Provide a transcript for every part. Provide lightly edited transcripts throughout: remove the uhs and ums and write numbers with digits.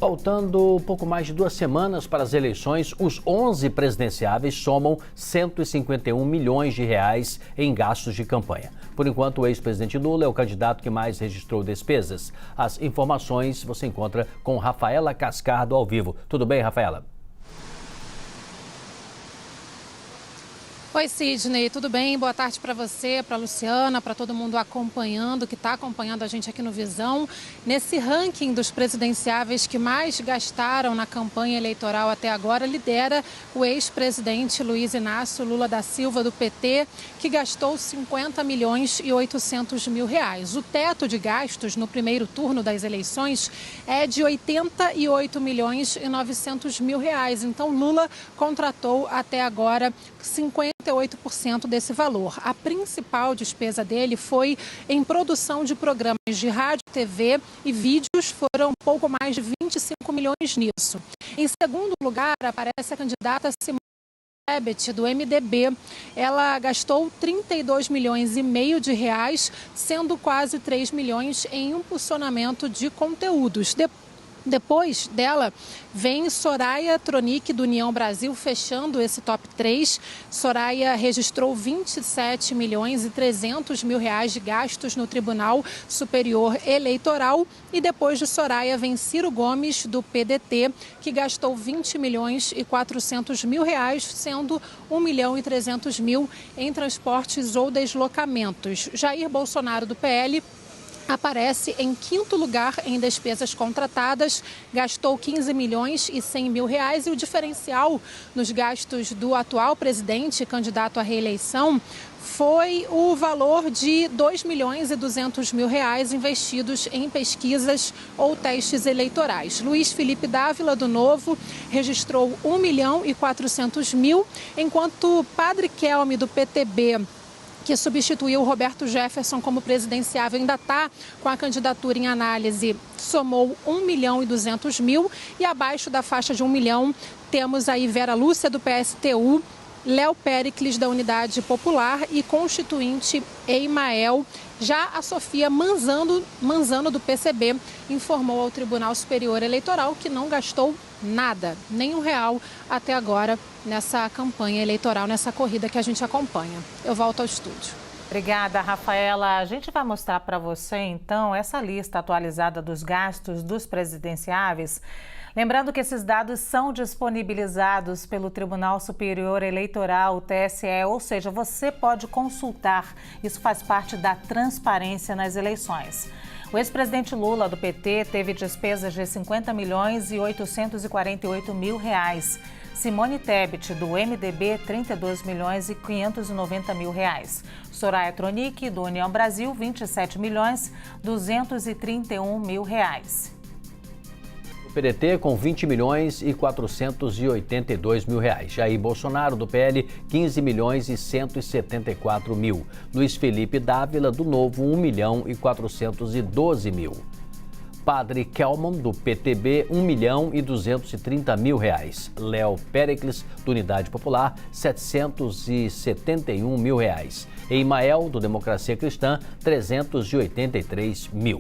Faltando pouco mais de 2 semanas para as eleições, os 11 presidenciáveis somam 151 milhões de reais em gastos de campanha. Por enquanto, o ex-presidente Lula é o candidato que mais registrou despesas. As informações você encontra com Rafaela Cascardo ao vivo. Tudo bem, Rafaela? Oi, Sidney, tudo bem? Boa tarde para você, para a Luciana, para todo mundo acompanhando, que está acompanhando a gente aqui no Visão. Nesse ranking dos presidenciáveis que mais gastaram na campanha eleitoral até agora, lidera o ex-presidente Luiz Inácio Lula da Silva, do PT, que gastou 50 milhões e 800 mil reais. O teto de gastos no primeiro turno das eleições é de 88 milhões e 900 mil reais. Então, Lula contratou até agora 58% desse valor. A principal despesa dele foi em produção de programas de rádio, TV e vídeos, foram um pouco mais de 25 milhões nisso. Em segundo lugar, aparece a candidata Simone Tebet, do MDB. Ela gastou 32 milhões e meio de reais, sendo quase 3 milhões em impulsionamento de conteúdos. Depois dela, vem Soraya Tronic, do União Brasil, fechando esse top 3. Soraya registrou 27 milhões e 300 mil reais de gastos no Tribunal Superior Eleitoral. E depois de Soraya, vem Ciro Gomes, do PDT, que gastou 20 milhões e 400 mil reais, sendo 1 milhão e 300 mil em transportes ou deslocamentos. Jair Bolsonaro, do PL, aparece em quinto lugar em despesas contratadas, gastou 15 milhões e 100 mil reais, e o diferencial nos gastos do atual presidente, candidato à reeleição, foi o valor de 2 milhões e 200 mil reais investidos em pesquisas ou testes eleitorais. Luiz Felipe Dávila, do Novo, registrou 1 milhão e 400 mil, enquanto Padre Kelme, do PTB, que substituiu o Roberto Jefferson como presidenciável, ainda está com a candidatura em análise, somou 1 milhão e 200 mil. E abaixo da faixa de 1 milhão, temos aí Vera Lúcia, do PSTU, Léo Péricles, da Unidade Popular, e constituinte Eimael. Já a Sofia Manzano, do PCB, informou ao Tribunal Superior Eleitoral que não gastou nada, nem R$1 até agora nessa campanha eleitoral, nessa corrida que a gente acompanha. Eu volto ao estúdio. Obrigada, Rafaela. A gente vai mostrar para você, então, essa lista atualizada dos gastos dos presidenciáveis. Lembrando que esses dados são disponibilizados pelo Tribunal Superior Eleitoral, o TSE, ou seja, você pode consultar. Isso faz parte da transparência nas eleições. O ex-presidente Lula, do PT, teve despesas de 50 milhões e 848 mil reais. Simone Tebet, do MDB, 32 milhões e 590 mil reais. Soraya Tronic, do União Brasil, 27 milhões 231 mil reais. PDT com 20 milhões e 482 mil reais. Jair Bolsonaro, do PL, 15 milhões e 174 mil. Luiz Felipe Dávila, do Novo, 1 milhão e 412 mil. Padre Kelman, do PTB, 1 milhão e 230 mil reais. Léo Péricles, do Unidade Popular, 771 mil reais. Eimael, do Democracia Cristã, 383 mil.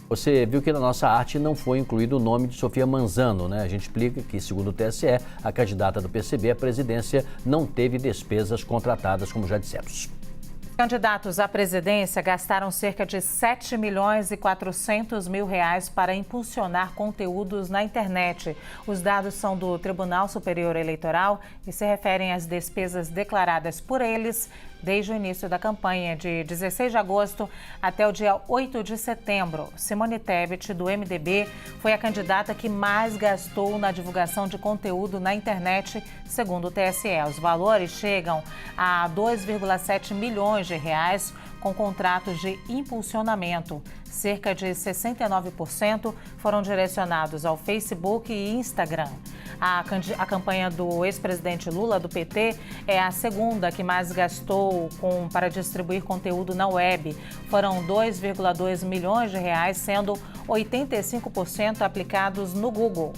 Você viu que na nossa arte não foi incluído o nome de Sofia Manzano, né? A gente explica que, segundo o TSE, a candidata do PCB à presidência não teve despesas contratadas, como já dissemos. Candidatos à presidência gastaram cerca de 7 milhões e 400 mil reais para impulsionar conteúdos na internet. Os dados são do Tribunal Superior Eleitoral e se referem às despesas declaradas por eles desde o início da campanha, de 16 de agosto até o dia 8 de setembro. Simone Tebet, do MDB, foi a candidata que mais gastou na divulgação de conteúdo na internet, segundo o TSE. Os valores chegam a 2,7 milhões de reais com contratos de impulsionamento. Cerca de 69% foram direcionados ao Facebook e Instagram. A campanha do ex-presidente Lula, do PT, é a segunda que mais gastou para distribuir conteúdo na web. Foram 2,2 milhões de reais, sendo 85% aplicados no Google.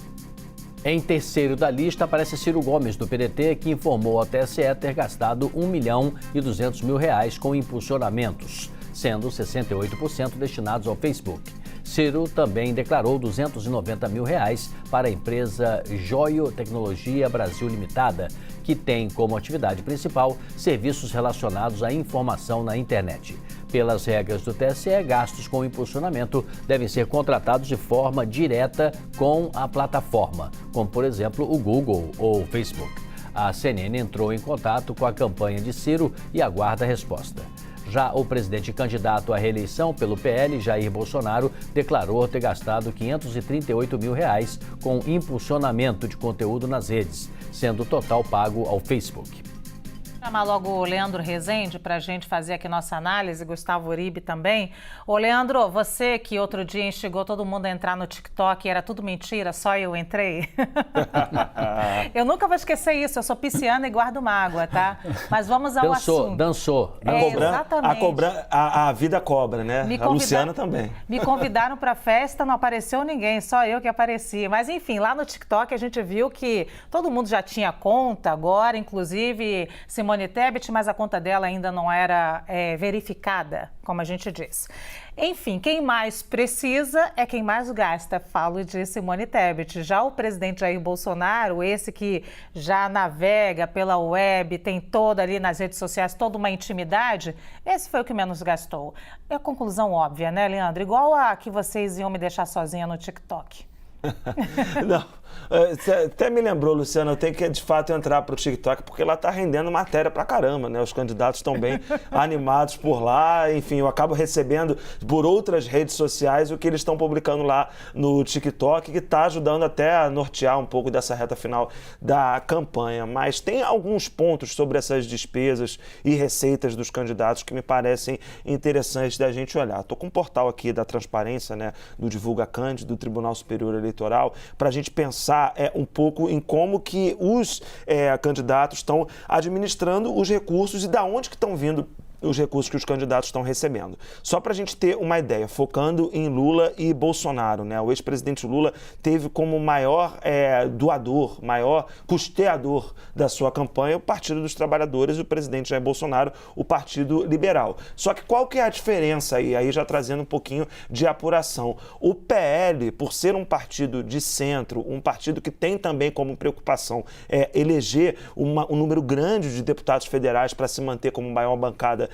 Em terceiro da lista aparece Ciro Gomes, do PDT, que informou ao TSE ter gastado 1 milhão e 200 mil reais com impulsionamentos, sendo 68% destinados ao Facebook. Ciro também declarou R$290 mil para a empresa Joio Tecnologia Brasil Limitada, que tem como atividade principal serviços relacionados à informação na internet. Pelas regras do TSE, gastos com impulsionamento devem ser contratados de forma direta com a plataforma, como por exemplo o Google ou o Facebook. A CNN entrou em contato com a campanha de Ciro e aguarda a resposta. Já o presidente candidato à reeleição pelo PL, Jair Bolsonaro, declarou ter gastado R$538 mil com impulsionamento de conteúdo nas redes, sendo o total pago ao Facebook. Vou chamar logo o Leandro Rezende para a gente fazer aqui nossa análise, Gustavo Uribe também. Ô Leandro, você que outro dia instigou todo mundo a entrar no TikTok e era tudo mentira, só eu entrei. Eu nunca vou esquecer isso, eu sou pisciana e guardo mágoa, tá? Mas vamos ao assunto. Dançou. Exatamente. A vida cobra, né? A Luciana também. Me convidaram para a festa, não apareceu ninguém, só eu que apareci. Mas enfim, lá no TikTok a gente viu que todo mundo já tinha conta agora, inclusive Simone Tebet, mas a conta dela ainda não era verificada, como a gente diz. Enfim, quem mais precisa é quem mais gasta, falo de Simone Tebet. Já o presidente Jair Bolsonaro, esse que já navega pela web, tem toda ali nas redes sociais, toda uma intimidade, esse foi o que menos gastou. É a conclusão óbvia, né, Leandro? Igual a que vocês iam me deixar sozinha no TikTok. Não, até me lembrou, Luciana, eu tenho que de fato entrar para o TikTok porque lá está rendendo matéria pra caramba, né? Os candidatos estão bem animados por lá, enfim, eu acabo recebendo por outras redes sociais o que eles estão publicando lá no TikTok, que está ajudando até a nortear um pouco dessa reta final da campanha. Mas tem alguns pontos sobre essas despesas e receitas dos candidatos que me parecem interessantes da gente olhar. Estou com um portal aqui da Transparência, né, do Divulga Cândido, do Tribunal Superior Eleitoral, para a gente pensar um pouco em como que os candidatos estão administrando os recursos e da onde que estão vindo os recursos que os candidatos estão recebendo. Só para a gente ter uma ideia, focando em Lula e Bolsonaro, né? O ex-presidente Lula teve como maior doador, maior custeador da sua campanha o Partido dos Trabalhadores e o presidente Jair Bolsonaro, o Partido Liberal. Só que qual que é a diferença aí? Aí já trazendo um pouquinho de apuração. O PL, por ser um partido de centro, um partido que tem também como preocupação eleger um número grande de deputados federais para se manter como maior bancada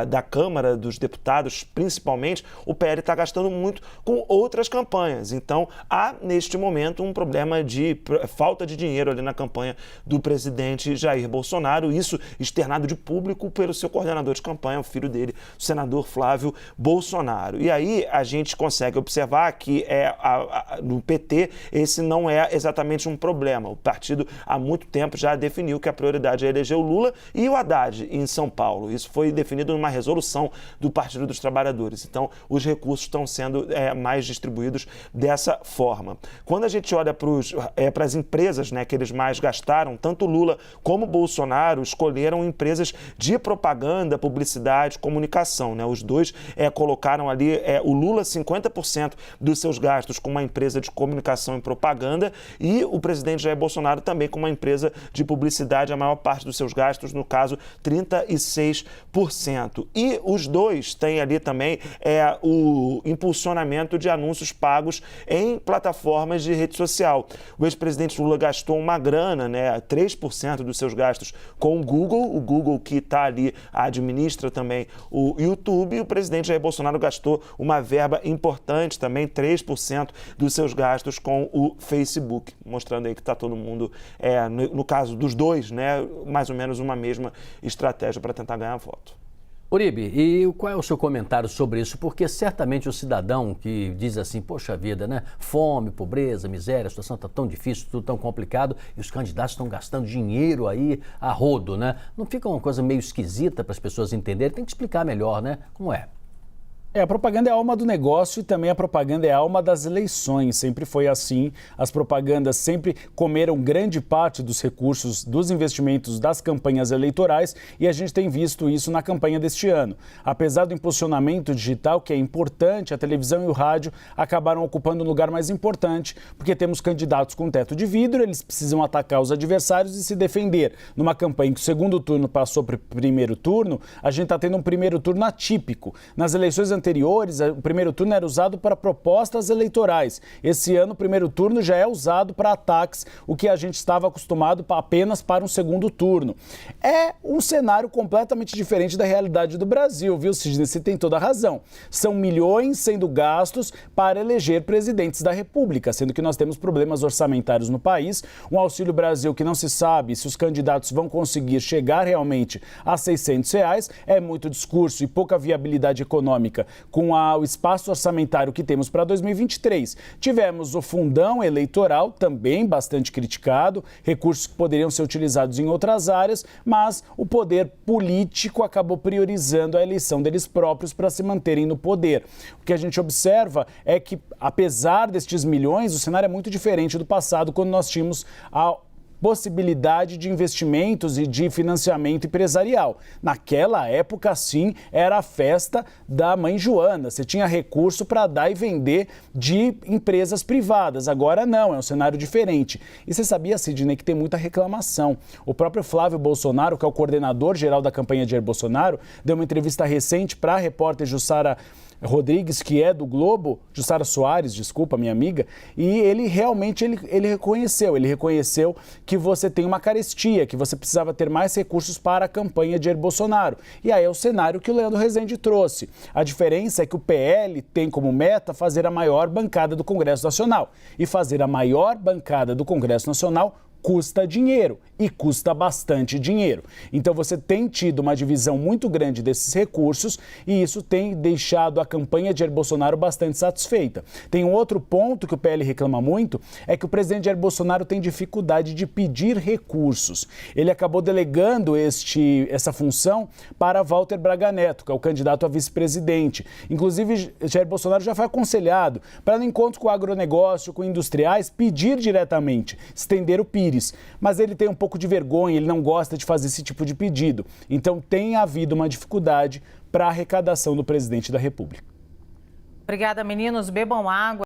da Câmara dos Deputados, principalmente, o PL está gastando muito com outras campanhas. Então, há, neste momento, um problema de falta de dinheiro ali na campanha do presidente Jair Bolsonaro, isso externado de público pelo seu coordenador de campanha, o filho dele, o senador Flávio Bolsonaro. E aí a gente consegue observar que no PT esse não é exatamente um problema. O partido há muito tempo já definiu que a prioridade é eleger o Lula e o Haddad em São Paulo. Isso foi definido numa resolução do Partido dos Trabalhadores. Então, os recursos estão sendo mais distribuídos dessa forma. Quando a gente olha para as empresas, né, que eles mais gastaram, tanto Lula como Bolsonaro escolheram empresas de propaganda, publicidade, comunicação, né? Os dois colocaram ali o Lula 50% dos seus gastos com uma empresa de comunicação e propaganda e o presidente Jair Bolsonaro também com uma empresa de publicidade, a maior parte dos seus gastos, no caso, 36%. E os dois têm ali também o impulsionamento de anúncios pagos em plataformas de rede social. O ex-presidente Lula gastou uma grana, né, 3% dos seus gastos com o Google que está ali, administra também o YouTube, e o presidente Jair Bolsonaro gastou uma verba importante também, 3% dos seus gastos com o Facebook, mostrando aí que está todo mundo, no caso dos dois, né, mais ou menos uma mesma estratégia para tentar ganhar voto. Uribe, e qual é o seu comentário sobre isso? Porque certamente o cidadão que diz assim, poxa vida, né? Fome, pobreza, miséria, a situação está tão difícil, tudo tão complicado e os candidatos estão gastando dinheiro aí a rodo, né? Não fica uma coisa meio esquisita para as pessoas entenderem? Tem que explicar melhor, né? Como é? A propaganda é a alma do negócio e também a propaganda é a alma das eleições. Sempre foi assim. As propagandas sempre comeram grande parte dos recursos dos investimentos das campanhas eleitorais e a gente tem visto isso na campanha deste ano. Apesar do impulsionamento digital, que é importante, a televisão e o rádio acabaram ocupando um lugar mais importante, porque temos candidatos com teto de vidro, eles precisam atacar os adversários e se defender. Numa campanha que o segundo turno passou para o primeiro turno, a gente está tendo um primeiro turno atípico. Nas eleições anteriores, o primeiro turno era usado para propostas eleitorais. Esse ano, o primeiro turno já é usado para ataques, o que a gente estava acostumado apenas para um segundo turno. É um cenário completamente diferente da realidade do Brasil, viu, Sidney? Você tem toda a razão. São milhões sendo gastos para eleger presidentes da República, sendo que nós temos problemas orçamentários no país, um Auxílio Brasil que não se sabe se os candidatos vão conseguir chegar realmente a R$600, é muito discurso e pouca viabilidade econômica com o espaço orçamentário que temos para 2023. Tivemos o fundão eleitoral, também bastante criticado, recursos que poderiam ser utilizados em outras áreas, mas o poder político acabou priorizando a eleição deles próprios para se manterem no poder. O que a gente observa é que, apesar destes milhões, o cenário é muito diferente do passado, quando nós tínhamos a possibilidade de investimentos e de financiamento empresarial. Naquela época, sim, era a festa da mãe Joana. Você tinha recurso para dar e vender de empresas privadas. Agora não, é um cenário diferente. E você sabia, Sidney, que tem muita reclamação. O próprio Flávio Bolsonaro, que é o coordenador geral da campanha de Jair Bolsonaro, deu uma entrevista recente para a repórter Jussara Rodrigues, que é do Globo, Jussara Soares, desculpa, minha amiga, e ele realmente ele reconheceu que você tem uma carestia, que você precisava ter mais recursos para a campanha de Jair Bolsonaro. E aí é o cenário que o Leandro Rezende trouxe. A diferença é que o PL tem como meta fazer a maior bancada do Congresso Nacional. E fazer a maior bancada do Congresso Nacional custa dinheiro, e custa bastante dinheiro. Então você tem tido uma divisão muito grande desses recursos e isso tem deixado a campanha de Jair Bolsonaro bastante satisfeita. Tem um outro ponto que o PL reclama muito, é que o presidente Jair Bolsonaro tem dificuldade de pedir recursos. Ele acabou delegando essa função para Walter Braga Neto, que é o candidato a vice-presidente. Inclusive, Jair Bolsonaro já foi aconselhado para, no encontro com o agronegócio, com industriais, pedir diretamente, estender o Pires. Mas ele tem um pouco de vergonha, ele não gosta de fazer esse tipo de pedido. Então tem havido uma dificuldade para a arrecadação do presidente da República. Obrigada, meninos. Bebam água.